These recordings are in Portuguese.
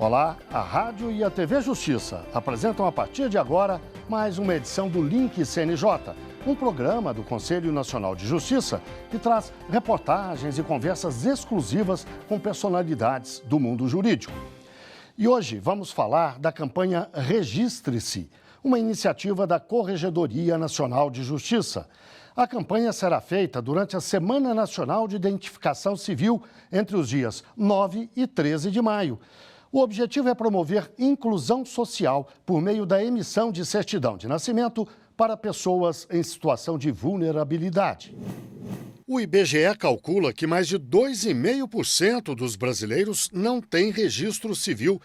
Olá, a Rádio e a TV Justiça apresentam a partir de agora mais uma edição do Link CNJ, um programa do Conselho Nacional de Justiça que traz reportagens e conversas exclusivas com personalidades do mundo jurídico. E hoje vamos falar da campanha Registre-se, uma iniciativa da Corregedoria Nacional de Justiça. A campanha será feita durante a Semana Nacional de Identificação Civil entre os dias 9 e 13 de maio. O objetivo é promover inclusão social por meio da emissão de certidão de nascimento para pessoas em situação de vulnerabilidade. O IBGE calcula que mais de 2,5% dos brasileiros não têm registro civil.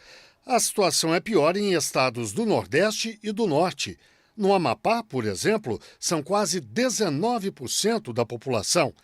A situação é pior em estados do Nordeste e do Norte. No Amapá, por exemplo, são quase 19% da população.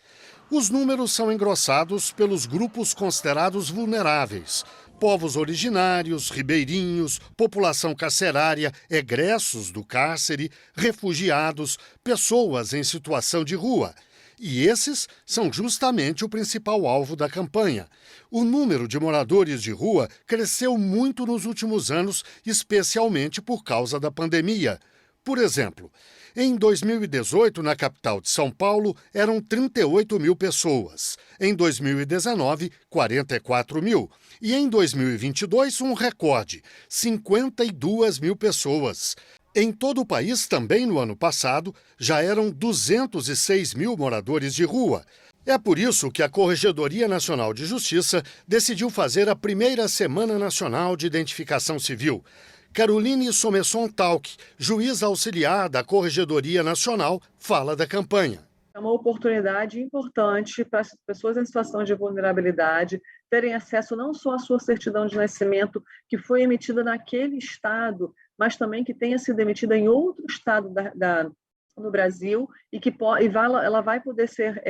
Os números são engrossados pelos grupos considerados vulneráveis: povos originários, ribeirinhos, população carcerária, egressos do cárcere, refugiados, pessoas em situação de rua. E esses são justamente o principal alvo da campanha. O número de moradores de rua cresceu muito nos últimos anos, especialmente por causa da pandemia. Por exemplo, em 2018, na capital de São Paulo, eram 38 mil pessoas. Em 2019, 44 mil. E em 2022, um recorde, 52 mil pessoas. Em todo o país, também no ano passado, já eram 206 mil moradores de rua. É por isso que a Corregedoria Nacional de Justiça decidiu fazer a primeira Semana Nacional de Identificação Civil. Caroline Somesson-Talk, juíza auxiliar da Corregedoria Nacional, fala da campanha. É uma oportunidade importante para as pessoas em situação de vulnerabilidade terem acesso não só à sua certidão de nascimento, que foi emitida naquele estado, mas também que tenha sido emitida em outro estado no Brasil e que ela vai poder ser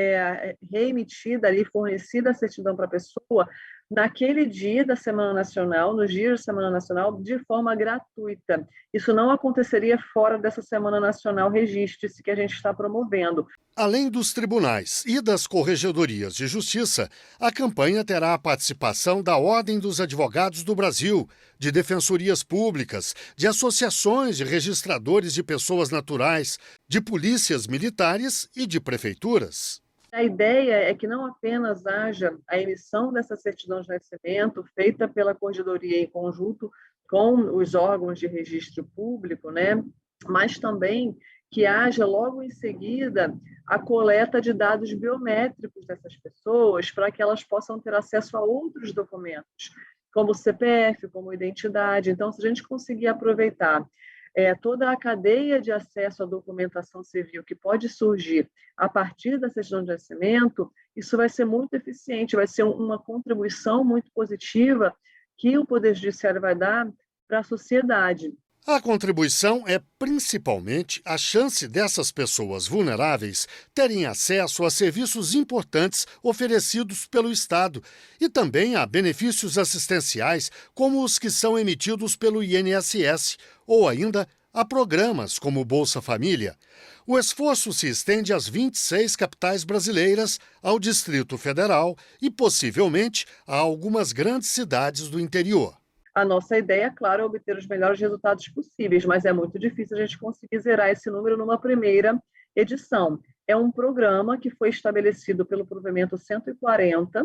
reemitida ali, fornecida a certidão para a pessoa naquele dia da Semana Nacional, nos dias da Semana Nacional, de forma gratuita. Isso não aconteceria fora dessa Semana Nacional Registre-se que a gente está promovendo. Além dos tribunais e das corregedorias de justiça, a campanha terá a participação da Ordem dos Advogados do Brasil, de defensorias públicas, de associações de registradores de pessoas naturais, de polícias militares e de prefeituras. A ideia é que não apenas haja a emissão dessa certidão de nascimento feita pela Corregedoria em conjunto com os órgãos de registro público, né? Mas também que haja logo em seguida a coleta de dados biométricos dessas pessoas para que elas possam ter acesso a outros documentos, como o CPF, como identidade. Então, se a gente conseguir aproveitar toda a cadeia de acesso à documentação civil que pode surgir a partir da certidão de nascimento, isso vai ser muito eficiente, vai ser uma contribuição muito positiva que o Poder Judiciário vai dar para a sociedade. A contribuição é principalmente a chance dessas pessoas vulneráveis terem acesso a serviços importantes oferecidos pelo Estado e também a benefícios assistenciais como os que são emitidos pelo INSS ou ainda a programas como o Bolsa Família. O esforço se estende às 26 capitais brasileiras, ao Distrito Federal e possivelmente a algumas grandes cidades do interior. A nossa ideia, claro, é obter os melhores resultados possíveis, mas é muito difícil a gente conseguir zerar esse número numa primeira edição. É um programa que foi estabelecido pelo provimento 140,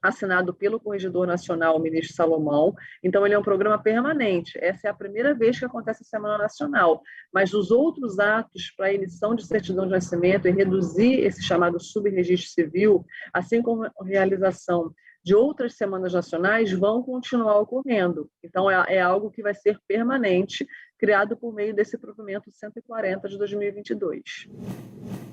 assinado pelo Corregedor Nacional, o ministro Salomão. Então, ele é um programa permanente. Essa é a primeira vez que acontece a Semana Nacional. Mas os outros atos para a emissão de certidão de nascimento e reduzir esse chamado subregistro civil, assim como a realização de outras semanas nacionais, vão continuar ocorrendo. Então, é algo que vai ser permanente, criado por meio desse provimento 140 de 2022.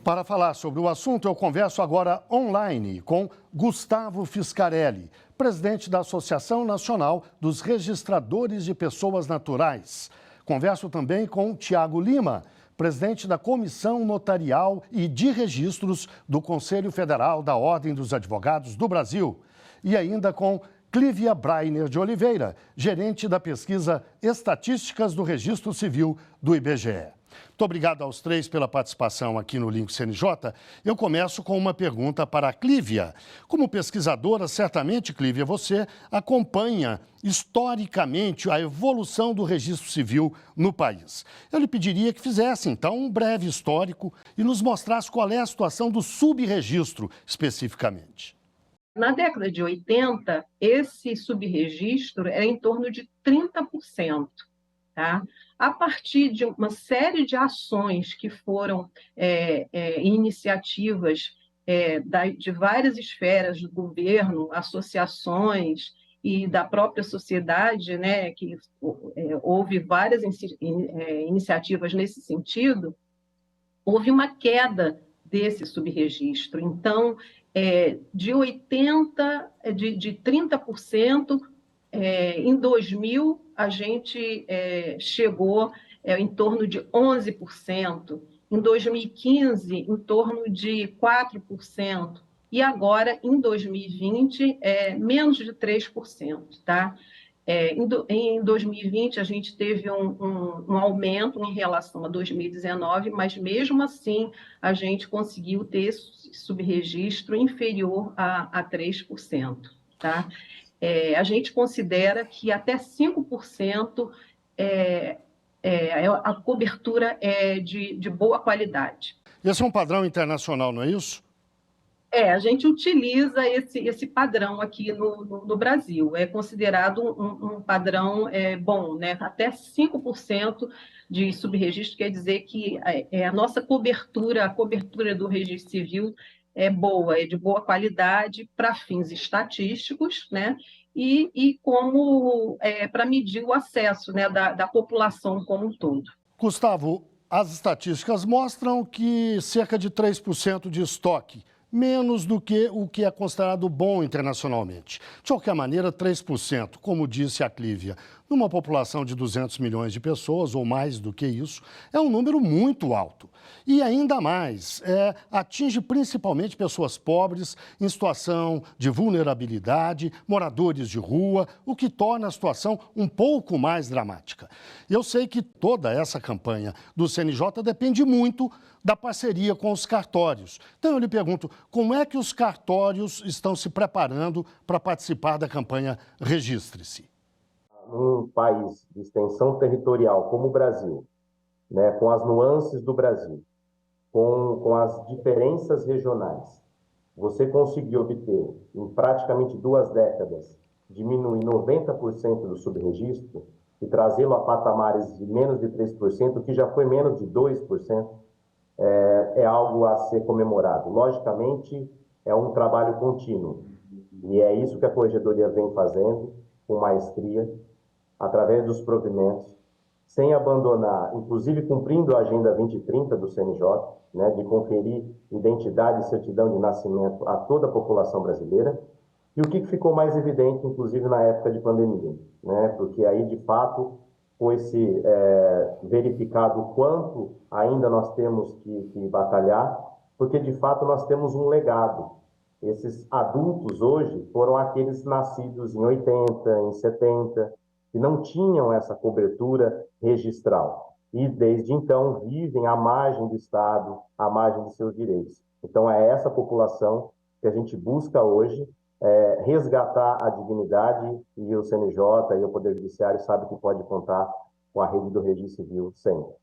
Para falar sobre o assunto, eu converso agora online com Gustavo Fiscarelli, presidente da Associação Nacional dos Registradores de Pessoas Naturais. Converso também com Tiago Lima, presidente da Comissão Notarial e de Registros do Conselho Federal da Ordem dos Advogados do Brasil. E ainda com Clívia Brainer de Oliveira, gerente da pesquisa Estatísticas do Registro Civil do IBGE. Muito obrigado aos três pela participação aqui no Link CNJ. Eu começo com uma pergunta para a Clívia. Como pesquisadora, certamente, Clívia, você acompanha historicamente a evolução do registro civil no país. Eu lhe pediria que fizesse, então, um breve histórico e nos mostrasse qual é a situação do subregistro, especificamente. Na década de 80, esse subregistro era em torno de 30%. Tá? A partir de uma série de ações que foram iniciativas de várias esferas do governo, associações e da própria sociedade, né, que houve várias iniciativas nesse sentido, houve uma queda desse subregistro. Então, de 30%, em 2000, a gente chegou em torno de 11%, em 2015, em torno de 4%, e agora, em 2020, menos de 3%. Tá? Em 2020, a gente teve um aumento em relação a 2019, mas, mesmo assim, a gente conseguiu ter subregistro inferior a 3%. Tá? A gente considera que até 5% a cobertura é de boa qualidade. Esse é um padrão internacional, não é isso? A gente utiliza esse padrão aqui no Brasil. É considerado um padrão bom, né? Até 5% de subregistro quer dizer que a nossa cobertura, a cobertura do registro civil é boa, é de boa qualidade para fins estatísticos, né? E como para medir o acesso, né, da população como um todo. Gustavo, as estatísticas mostram que cerca de 3% de estoque, menos do que o que é considerado bom internacionalmente. De qualquer maneira, 3%, como disse a Clívia, numa população de 200 milhões de pessoas, ou mais do que isso, é um número muito alto. E ainda mais, atinge principalmente pessoas pobres, em situação de vulnerabilidade, moradores de rua, o que torna a situação um pouco mais dramática. Eu sei que toda essa campanha do CNJ depende muito da parceria com os cartórios. Então eu lhe pergunto, como é que os cartórios estão se preparando para participar da campanha Registre-se? Num país de extensão territorial como o Brasil, né, com as nuances do Brasil, com as diferenças regionais, você conseguiu obter, em praticamente 2 décadas, diminuir 90% do subregistro e trazê-lo a patamares de menos de 3%, que já foi menos de 2%, é algo a ser comemorado. Logicamente, é um trabalho contínuo, e é isso que a Corregedoria vem fazendo com maestria, através dos provimentos, sem abandonar, inclusive cumprindo a Agenda 2030 do CNJ, né, de conferir identidade e certidão de nascimento a toda a população brasileira. E o que ficou mais evidente, inclusive na época de pandemia, né, porque aí, de fato, foi-se verificado o quanto ainda nós temos que batalhar, porque, de fato, nós temos um legado. Esses adultos hoje foram aqueles nascidos em 80, em 70, que não tinham essa cobertura registral. E, desde então, vivem à margem do Estado, à margem de seus direitos. Então, é essa população que a gente busca hoje resgatar a dignidade, e o CNJ e o Poder Judiciário sabe que pode contar com a rede do Registro Civil sempre.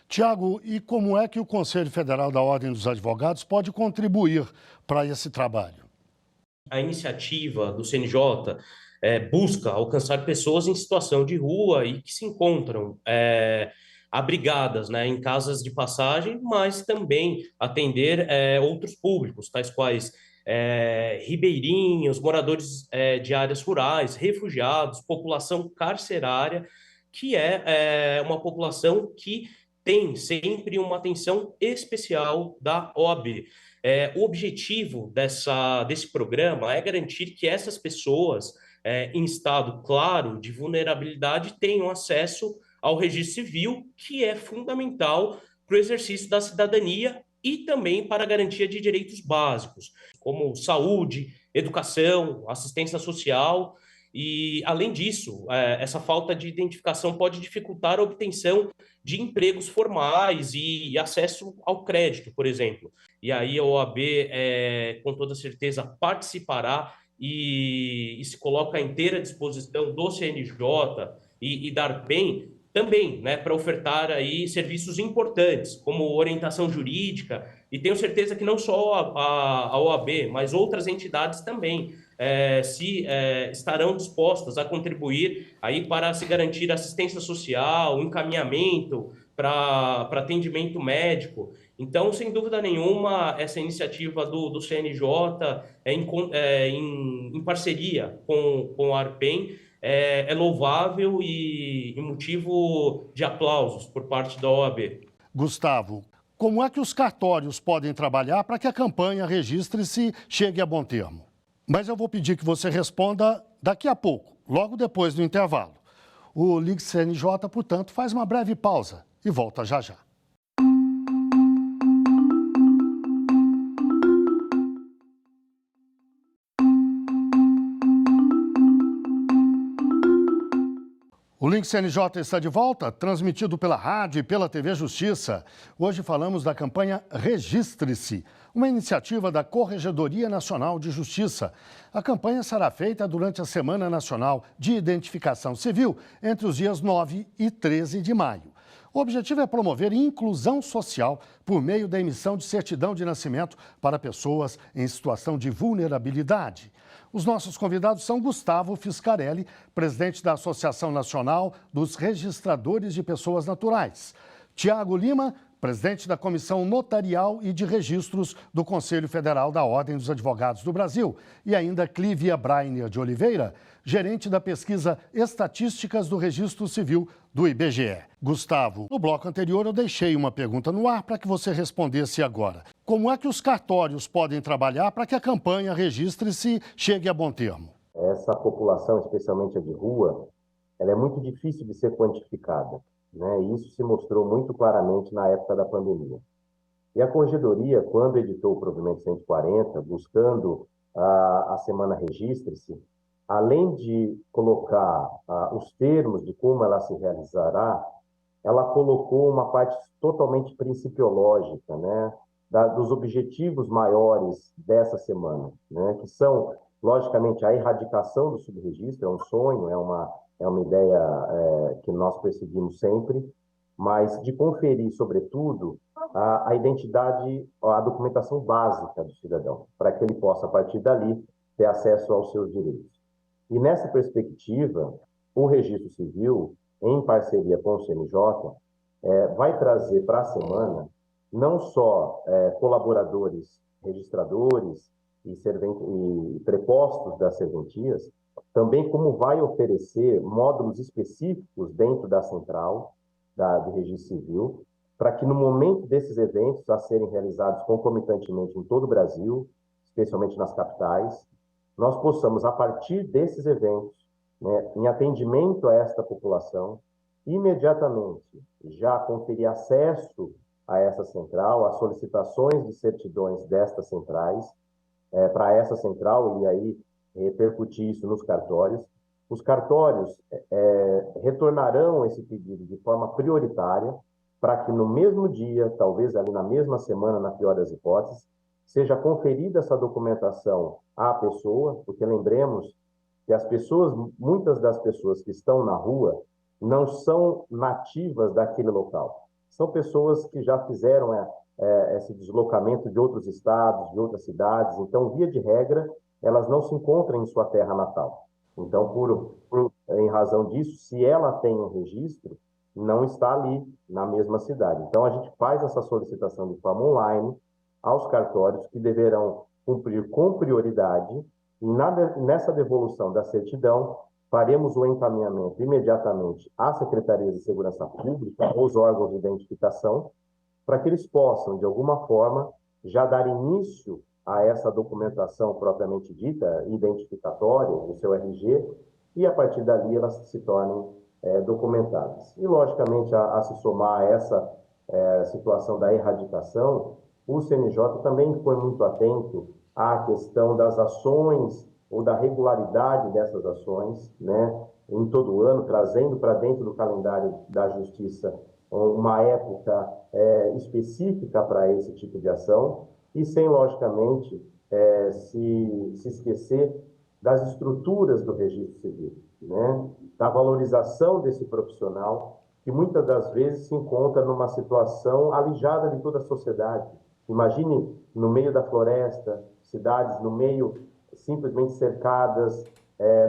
Tiago, e como é que o Conselho Federal da Ordem dos Advogados pode contribuir para esse trabalho? A iniciativa do CNJ busca alcançar pessoas em situação de rua e que se encontram abrigadas, né, em casas de passagem, mas também atender outros públicos, tais quais ribeirinhos, moradores de áreas rurais, refugiados, população carcerária, que é uma população que tem sempre uma atenção especial da OAB. O objetivo desse programa é garantir que essas pessoas, em estado claro de vulnerabilidade, tenham acesso ao registro civil, que é fundamental para o exercício da cidadania e também para a garantia de direitos básicos, como saúde, educação, assistência social E, além disso, essa falta de identificação pode dificultar a obtenção de empregos formais e acesso ao crédito, por exemplo. E aí a OAB, com toda certeza, participará e se coloca à inteira disposição do CNJ e da ARPEN também, né, para ofertar aí serviços importantes, como orientação jurídica, e tenho certeza que não só a OAB, mas outras entidades também estarão dispostas a contribuir aí para se garantir assistência social, encaminhamento para atendimento médico. Então, sem dúvida nenhuma, essa iniciativa do CNJ em parceria com a ARPEN é louvável e motivo de aplausos por parte da OAB. Gustavo, como é que os cartórios podem trabalhar para que a campanha Registre-se chegue a bom termo? Mas eu vou pedir que você responda daqui a pouco, logo depois do intervalo. O Link CNJ, portanto, faz uma breve pausa e volta já já. O Link CNJ está de volta, transmitido pela rádio e pela TV Justiça. Hoje falamos da campanha Registre-se, uma iniciativa da Corregedoria Nacional de Justiça. A campanha será feita durante a Semana Nacional de Identificação Civil, entre os dias 9 e 13 de maio. O objetivo é promover inclusão social por meio da emissão de certidão de nascimento para pessoas em situação de vulnerabilidade. Os nossos convidados são Gustavo Fiscarelli, presidente da Associação Nacional dos Registradores de Pessoas Naturais, Tiago Lima, presidente da Comissão Notarial e de Registros do Conselho Federal da Ordem dos Advogados do Brasil, e ainda Clívia Brainer de Oliveira, gerente da pesquisa Estatísticas do Registro Civil do IBGE. Gustavo, no bloco anterior eu deixei uma pergunta no ar para que você respondesse agora. Como é que os cartórios podem trabalhar para que a campanha Registre-se chegue a bom termo? Essa população, especialmente a de rua, ela é muito difícil de ser quantificada, né? E isso se mostrou muito claramente na época da pandemia. E a Corregedoria, quando editou o provimento 140, buscando a Semana Registre-se, além de colocar os termos de como ela se realizará, ela colocou uma parte totalmente principiológica, né, dos objetivos maiores dessa semana, né, que são, logicamente, a erradicação do subregistro, é um sonho, é uma ideia que nós perseguimos sempre, mas de conferir, sobretudo, a identidade, a documentação básica do cidadão, para que ele possa, a partir dali, ter acesso aos seus direitos. E nessa perspectiva, o Registro Civil, em parceria com o CNJ, vai trazer para a semana não só colaboradores, registradores e prepostos das serventias, também como vai oferecer módulos específicos dentro da central do Registro Civil, para que no momento desses eventos a serem realizados concomitantemente em todo o Brasil, especialmente nas capitais, nós possamos, a partir desses eventos, né, em atendimento a esta população, imediatamente já conferir acesso a essa central, as solicitações de certidões destas centrais, para essa central, e aí repercutir isso nos cartórios. Os cartórios retornarão esse pedido de forma prioritária, para que no mesmo dia, talvez ali na mesma semana, na pior das hipóteses, seja conferida essa documentação à pessoa, porque lembremos que muitas das pessoas que estão na rua não são nativas daquele local. São pessoas que já fizeram esse deslocamento de outros estados, de outras cidades, então, via de regra, elas não se encontram em sua terra natal. Então, em razão disso, se ela tem um registro, não está ali na mesma cidade. Então, a gente faz essa solicitação de forma online aos cartórios, que deverão cumprir com prioridade, e nessa devolução da certidão, faremos o encaminhamento imediatamente às secretarias de segurança pública, aos órgãos de identificação, para que eles possam, de alguma forma, já dar início a essa documentação propriamente dita, identificatória, do seu RG, e a partir dali elas se tornem documentadas. E, logicamente, a se somar a essa situação da erradicação, o CNJ também foi muito atento à questão das ações ou da regularidade dessas ações, né, em todo o ano, trazendo para dentro do calendário da Justiça uma época específica para esse tipo de ação, e sem, logicamente, se esquecer das estruturas do registro civil, né, da valorização desse profissional, que muitas das vezes se encontra numa situação alijada de toda a sociedade. Imagine no meio da floresta, cidades no meio simplesmente cercadas,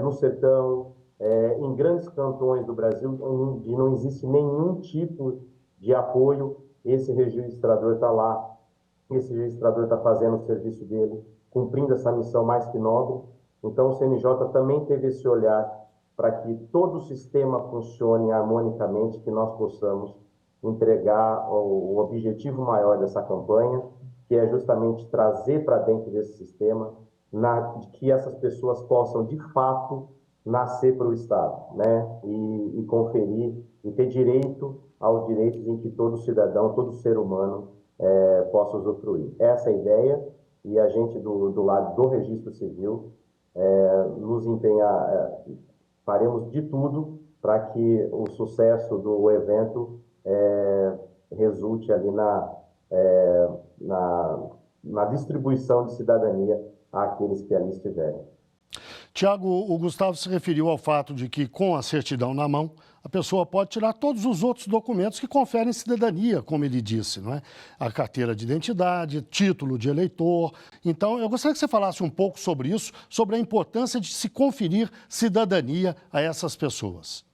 no sertão, em grandes cantões do Brasil, onde não existe nenhum tipo de apoio. Esse registrador está lá, esse registrador está fazendo o serviço dele, cumprindo essa missão mais que nobre. Então, o CNJ também teve esse olhar para que todo o sistema funcione harmonicamente, que nós possamos entregar o objetivo maior dessa campanha, que é justamente trazer para dentro desse sistema que essas pessoas possam, de fato, nascer para o Estado, né? E conferir e ter direito aos direitos em que todo cidadão, todo ser humano possa usufruir. Essa é a ideia, e a gente, do lado do Registro Civil, nos empenhar, faremos de tudo para que o sucesso do evento resulte ali na distribuição de cidadania àqueles que ali estiverem. Tiago, o Gustavo se referiu ao fato de que, com a certidão na mão, a pessoa pode tirar todos os outros documentos que conferem cidadania, como ele disse, não é? A carteira de identidade, título de eleitor. Então, eu gostaria que você falasse um pouco sobre isso, sobre a importância de se conferir cidadania a essas pessoas.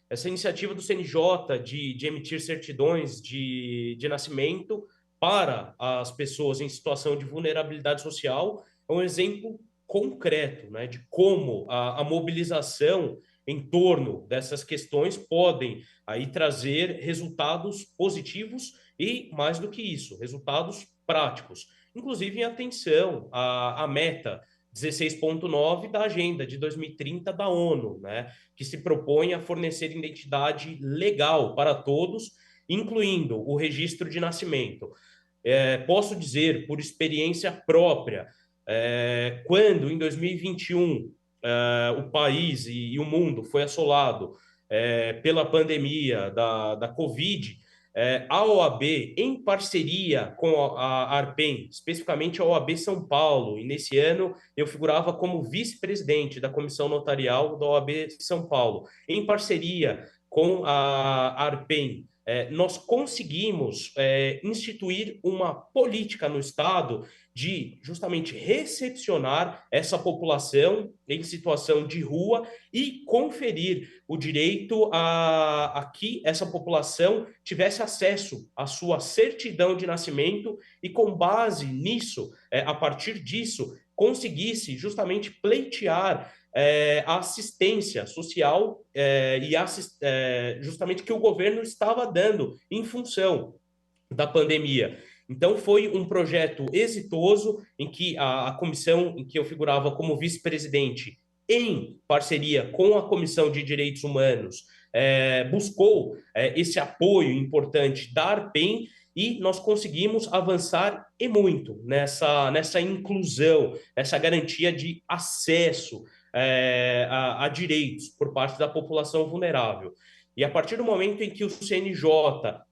Essa iniciativa do CNJ de emitir certidões de nascimento para as pessoas em situação de vulnerabilidade social é um exemplo concreto, né, de como a mobilização em torno dessas questões podem aí trazer resultados positivos e, mais do que isso, resultados práticos, inclusive em atenção à meta 16.9 da Agenda de 2030 da ONU, né, que se propõe a fornecer identidade legal para todos, incluindo o registro de nascimento. Posso dizer, por experiência própria, quando em 2021 o país e o mundo foi assolado pela pandemia da Covid, a OAB, em parceria com a Arpen, especificamente a OAB São Paulo, e nesse ano eu figurava como vice-presidente da Comissão Notarial da OAB São Paulo, em parceria com a Arpen, nós conseguimos instituir uma política no Estado de justamente recepcionar essa população em situação de rua e conferir o direito a que essa população tivesse acesso à sua certidão de nascimento e, com base nisso, a partir disso, conseguisse justamente pleitear a assistência social justamente que o governo estava dando em função da pandemia. Então, foi um projeto exitoso em que a comissão em que eu figurava como vice-presidente, em parceria com a Comissão de Direitos Humanos, buscou esse apoio importante da Arpen, e nós conseguimos avançar e muito nessa inclusão, nessa garantia de acesso a direitos por parte da população vulnerável. E a partir do momento em que o CNJ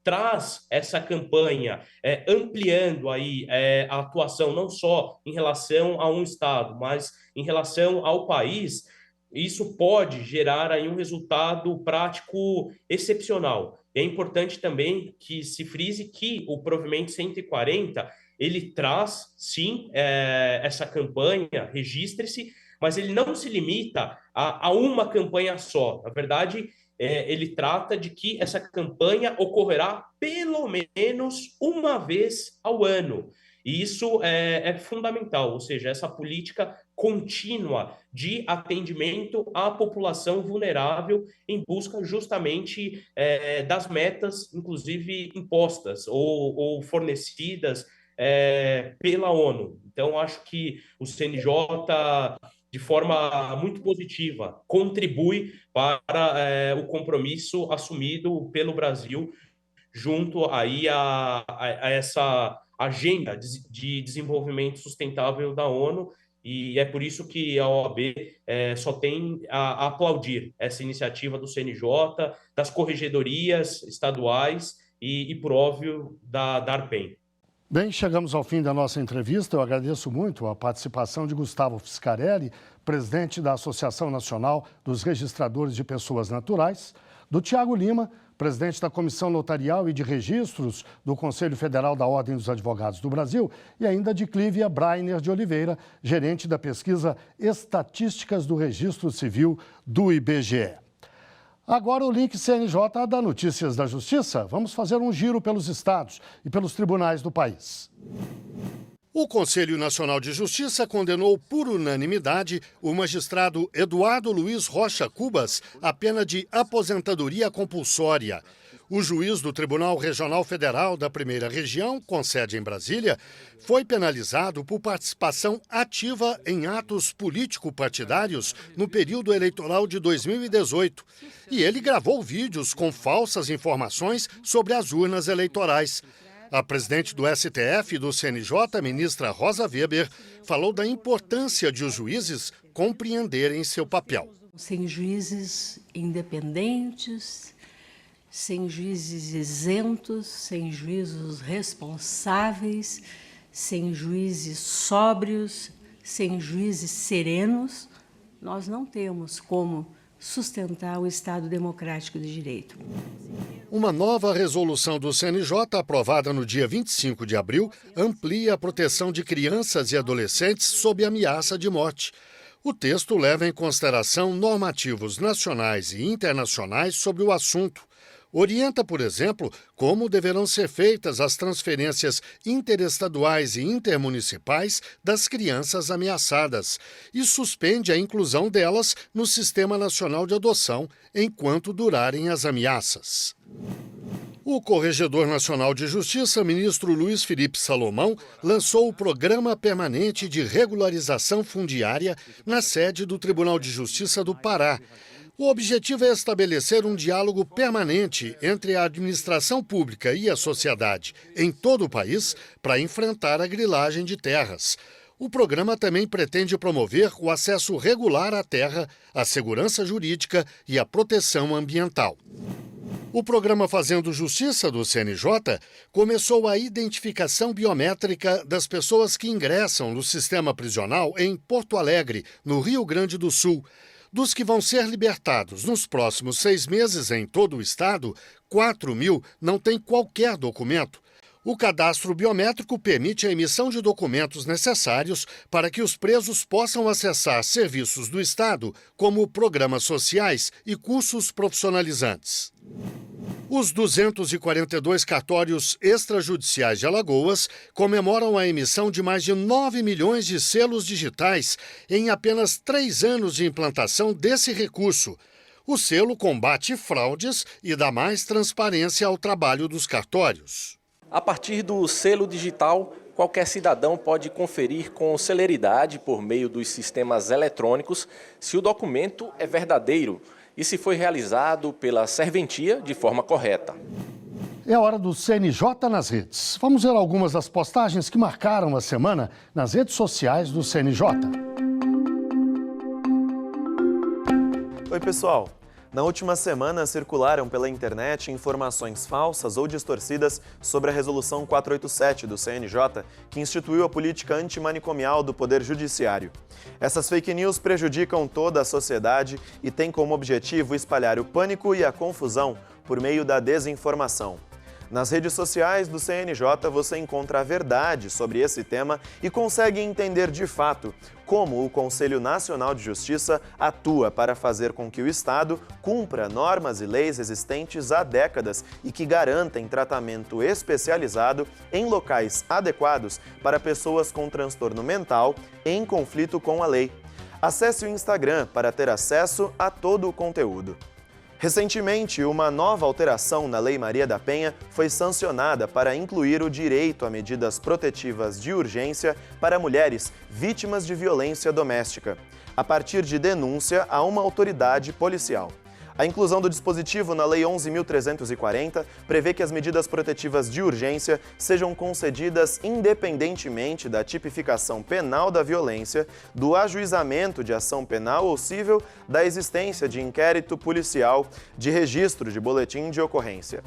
traz essa campanha, ampliando aí a atuação não só em relação a um estado, mas em relação ao país, isso pode gerar aí um resultado prático excepcional. E é importante também que se frise que o provimento 140, ele traz, sim, essa campanha, registre-se, mas ele não se limita a uma campanha só. Na verdade, ele trata de que essa campanha ocorrerá pelo menos uma vez ao ano. E isso é fundamental, ou seja, essa política contínua de atendimento à população vulnerável em busca justamente das metas, inclusive impostas ou fornecidas pela ONU. Então, acho que o CNJ, de forma muito positiva, contribui para o compromisso assumido pelo Brasil junto aí a essa agenda de desenvolvimento sustentável da ONU, E é por isso que a OAB só tem a aplaudir essa iniciativa do CNJ, das corregedorias estaduais e por óbvio, da ARPEN. Bem, chegamos ao fim da nossa entrevista. Eu agradeço muito a participação de Gustavo Fiscarelli, presidente da Associação Nacional dos Registradores de Pessoas Naturais, do Tiago Lima, presidente da Comissão Notarial e de Registros do Conselho Federal da Ordem dos Advogados do Brasil, e ainda de Clívia Brainer de Oliveira, gerente da pesquisa Estatísticas do Registro Civil do IBGE. Agora o link CNJ dá notícias da Justiça. Vamos fazer um giro pelos estados e pelos tribunais do país. O Conselho Nacional de Justiça condenou por unanimidade o magistrado Eduardo Luiz Rocha Cubas à pena de aposentadoria compulsória. O juiz do Tribunal Regional Federal da Primeira Região, com sede em Brasília, foi penalizado por participação ativa em atos político-partidários no período eleitoral de 2018. E ele gravou vídeos com falsas informações sobre as urnas eleitorais. A presidente do STF e do CNJ, ministra Rosa Weber, falou da importância de os juízes compreenderem seu papel. Sem juízes independentes, sem juízes isentos, sem juízes responsáveis, sem juízes sóbrios, sem juízes serenos, nós não temos como sustentar o Estado democrático de direito. Uma nova resolução do CNJ, aprovada no dia 25 de abril, amplia a proteção de crianças e adolescentes sob ameaça de morte. O texto leva em consideração normativos nacionais e internacionais sobre o assunto. Orienta, por exemplo, como deverão ser feitas as transferências interestaduais e intermunicipais das crianças ameaçadas e suspende a inclusão delas no Sistema Nacional de Adoção enquanto durarem as ameaças. O Corregedor Nacional de Justiça, ministro Luiz Felipe Salomão, lançou o Programa Permanente de Regularização Fundiária na sede do Tribunal de Justiça do Pará. O objetivo é estabelecer um diálogo permanente entre a administração pública e a sociedade em todo o país para enfrentar a grilagem de terras. O programa também pretende promover o acesso regular à terra, a segurança jurídica e a proteção ambiental. O programa Fazendo Justiça do CNJ começou a identificação biométrica das pessoas que ingressam no sistema prisional em Porto Alegre, no Rio Grande do Sul. Dos que vão ser libertados nos próximos 6 meses em todo o estado, 4.000 não têm qualquer documento. O cadastro biométrico permite a emissão de documentos necessários para que os presos possam acessar serviços do Estado, como programas sociais e cursos profissionalizantes. Os 242 cartórios extrajudiciais de Alagoas comemoram a emissão de mais de 9 milhões de selos digitais em apenas 3 anos de implantação desse recurso. O selo combate fraudes e dá mais transparência ao trabalho dos cartórios. A partir do selo digital, qualquer cidadão pode conferir com celeridade, por meio dos sistemas eletrônicos, se o documento é verdadeiro e se foi realizado pela serventia de forma correta. É hora do CNJ nas redes. Vamos ver algumas das postagens que marcaram a semana nas redes sociais do CNJ. Oi, pessoal. Na última semana, circularam pela internet informações falsas ou distorcidas sobre a Resolução 487 do CNJ, que instituiu a política antimanicomial do Poder Judiciário. Essas fake news prejudicam toda a sociedade e têm como objetivo espalhar o pânico e a confusão por meio da desinformação. Nas redes sociais do CNJ você encontra a verdade sobre esse tema e consegue entender de fato como o Conselho Nacional de Justiça atua para fazer com que o Estado cumpra normas e leis existentes há décadas e que garantem tratamento especializado em locais adequados para pessoas com transtorno mental em conflito com a lei. Acesse o Instagram para ter acesso a todo o conteúdo. Recentemente, uma nova alteração na Lei Maria da Penha foi sancionada para incluir o direito a medidas protetivas de urgência para mulheres vítimas de violência doméstica, a partir de denúncia a uma autoridade policial. A inclusão do dispositivo na Lei 11.340 prevê que as medidas protetivas de urgência sejam concedidas independentemente da tipificação penal da violência, do ajuizamento de ação penal ou cível, da existência de inquérito policial, de registro de boletim de ocorrência.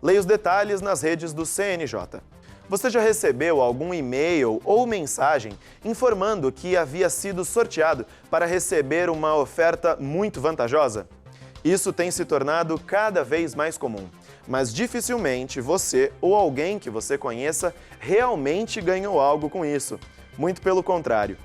Leia os detalhes nas redes do CNJ. Você já recebeu algum e-mail ou mensagem informando que havia sido sorteado para receber uma oferta muito vantajosa? Isso tem se tornado cada vez mais comum, mas dificilmente você ou alguém que você conheça realmente ganhou algo com isso. Muito pelo contrário.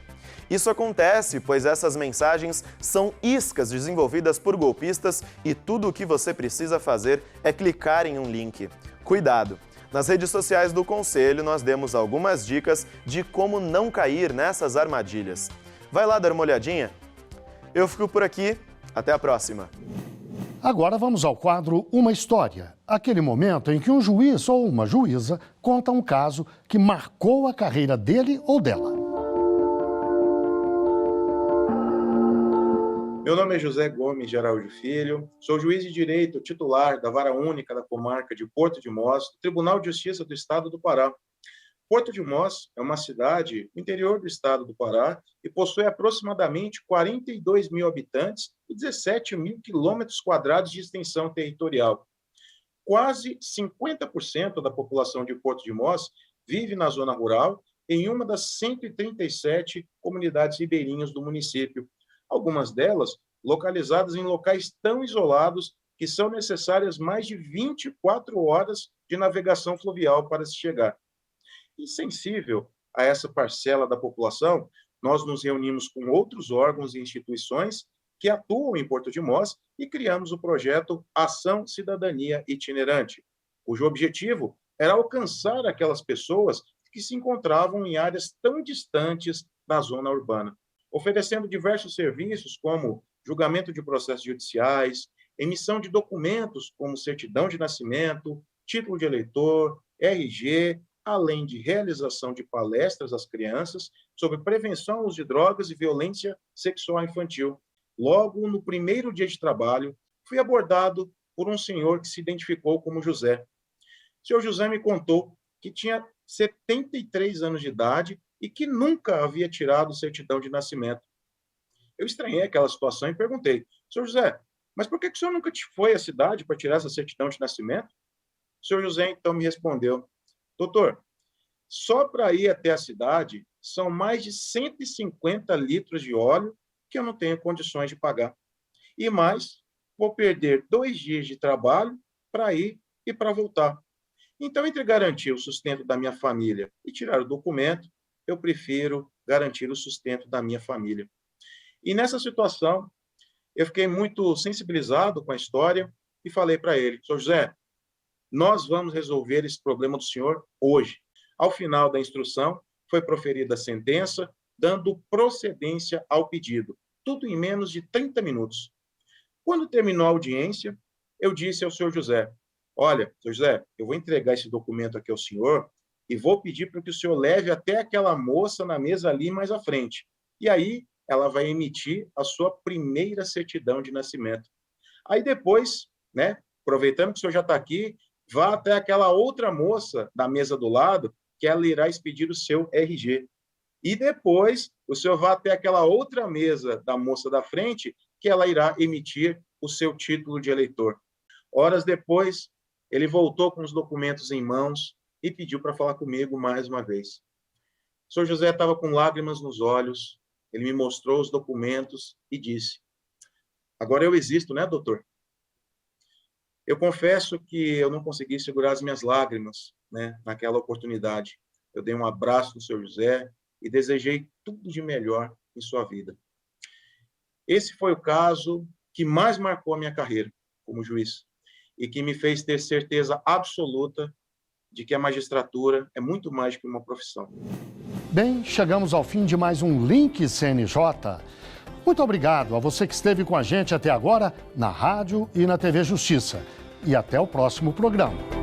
Isso acontece pois essas mensagens são iscas desenvolvidas por golpistas e tudo o que você precisa fazer é clicar em um link. Cuidado! Nas redes sociais do Conselho, nós demos algumas dicas de como não cair nessas armadilhas. Vai lá dar uma olhadinha? Eu fico por aqui, até a próxima. Agora vamos ao quadro Uma História. Aquele momento em que um juiz ou uma juíza conta um caso que marcou a carreira dele ou dela. Meu nome é José Gomes de Araújo Filho, sou juiz de direito titular da Vara Única da Comarca de Porto de Mós, do Tribunal de Justiça do Estado do Pará. Porto de Mós é uma cidade no interior do estado do Pará e possui aproximadamente 42 mil habitantes e 17 mil quilômetros quadrados de extensão territorial. Quase 50% da população de Porto de Mós vive na zona rural, em uma das 137 comunidades ribeirinhas do município. Algumas delas localizadas em locais tão isolados que são necessárias mais de 24 horas de navegação fluvial para se chegar. Insensível a essa parcela da população, nós nos reunimos com outros órgãos e instituições que atuam em Porto de Mós e criamos o projeto Ação Cidadania Itinerante, cujo objetivo era alcançar aquelas pessoas que se encontravam em áreas tão distantes da zona urbana, oferecendo diversos serviços como julgamento de processos judiciais, emissão de documentos como certidão de nascimento, título de eleitor, RG, além de realização de palestras às crianças sobre prevenção ao uso de drogas e violência sexual infantil. Logo, no primeiro dia de trabalho, fui abordado por um senhor que se identificou como José. O senhor José me contou que tinha 73 anos de idade e que nunca havia tirado certidão de nascimento. Eu estranhei aquela situação e perguntei, senhor José, mas por que o senhor nunca foi à cidade para tirar essa certidão de nascimento? O senhor José, então, me respondeu, doutor, só para ir até a cidade são mais de 150 litros de óleo que eu não tenho condições de pagar. E mais, vou perder 2 dias de trabalho para ir e para voltar. Então, entre garantir o sustento da minha família e tirar o documento, eu prefiro garantir o sustento da minha família. E nessa situação, eu fiquei muito sensibilizado com a história e falei para ele, senhor José, nós vamos resolver esse problema do senhor hoje. Ao final da instrução, foi proferida a sentença, dando procedência ao pedido, tudo em menos de 30 minutos. Quando terminou a audiência, eu disse ao senhor José, olha, senhor José, eu vou entregar esse documento aqui ao senhor e vou pedir para que o senhor leve até aquela moça na mesa ali mais à frente. E aí, ela vai emitir a sua primeira certidão de nascimento. Aí depois, né, aproveitando que o senhor já está aqui, vá até aquela outra moça da mesa do lado, que ela irá expedir o seu RG. E depois, o senhor vai até aquela outra mesa da moça da frente, que ela irá emitir o seu título de eleitor. Horas depois, ele voltou com os documentos em mãos e pediu para falar comigo mais uma vez. O senhor José estava com lágrimas nos olhos, ele me mostrou os documentos e disse, agora eu existo, né, doutor? Eu confesso que eu não consegui segurar as minhas lágrimas, né, naquela oportunidade. Eu dei um abraço no senhor José e desejei tudo de melhor em sua vida. Esse foi o caso que mais marcou a minha carreira como juiz e que me fez ter certeza absoluta de que a magistratura é muito mais que uma profissão. Bem, chegamos ao fim de mais um Link CNJ. Muito obrigado a você que esteve com a gente até agora na rádio e na TV Justiça. E até o próximo programa.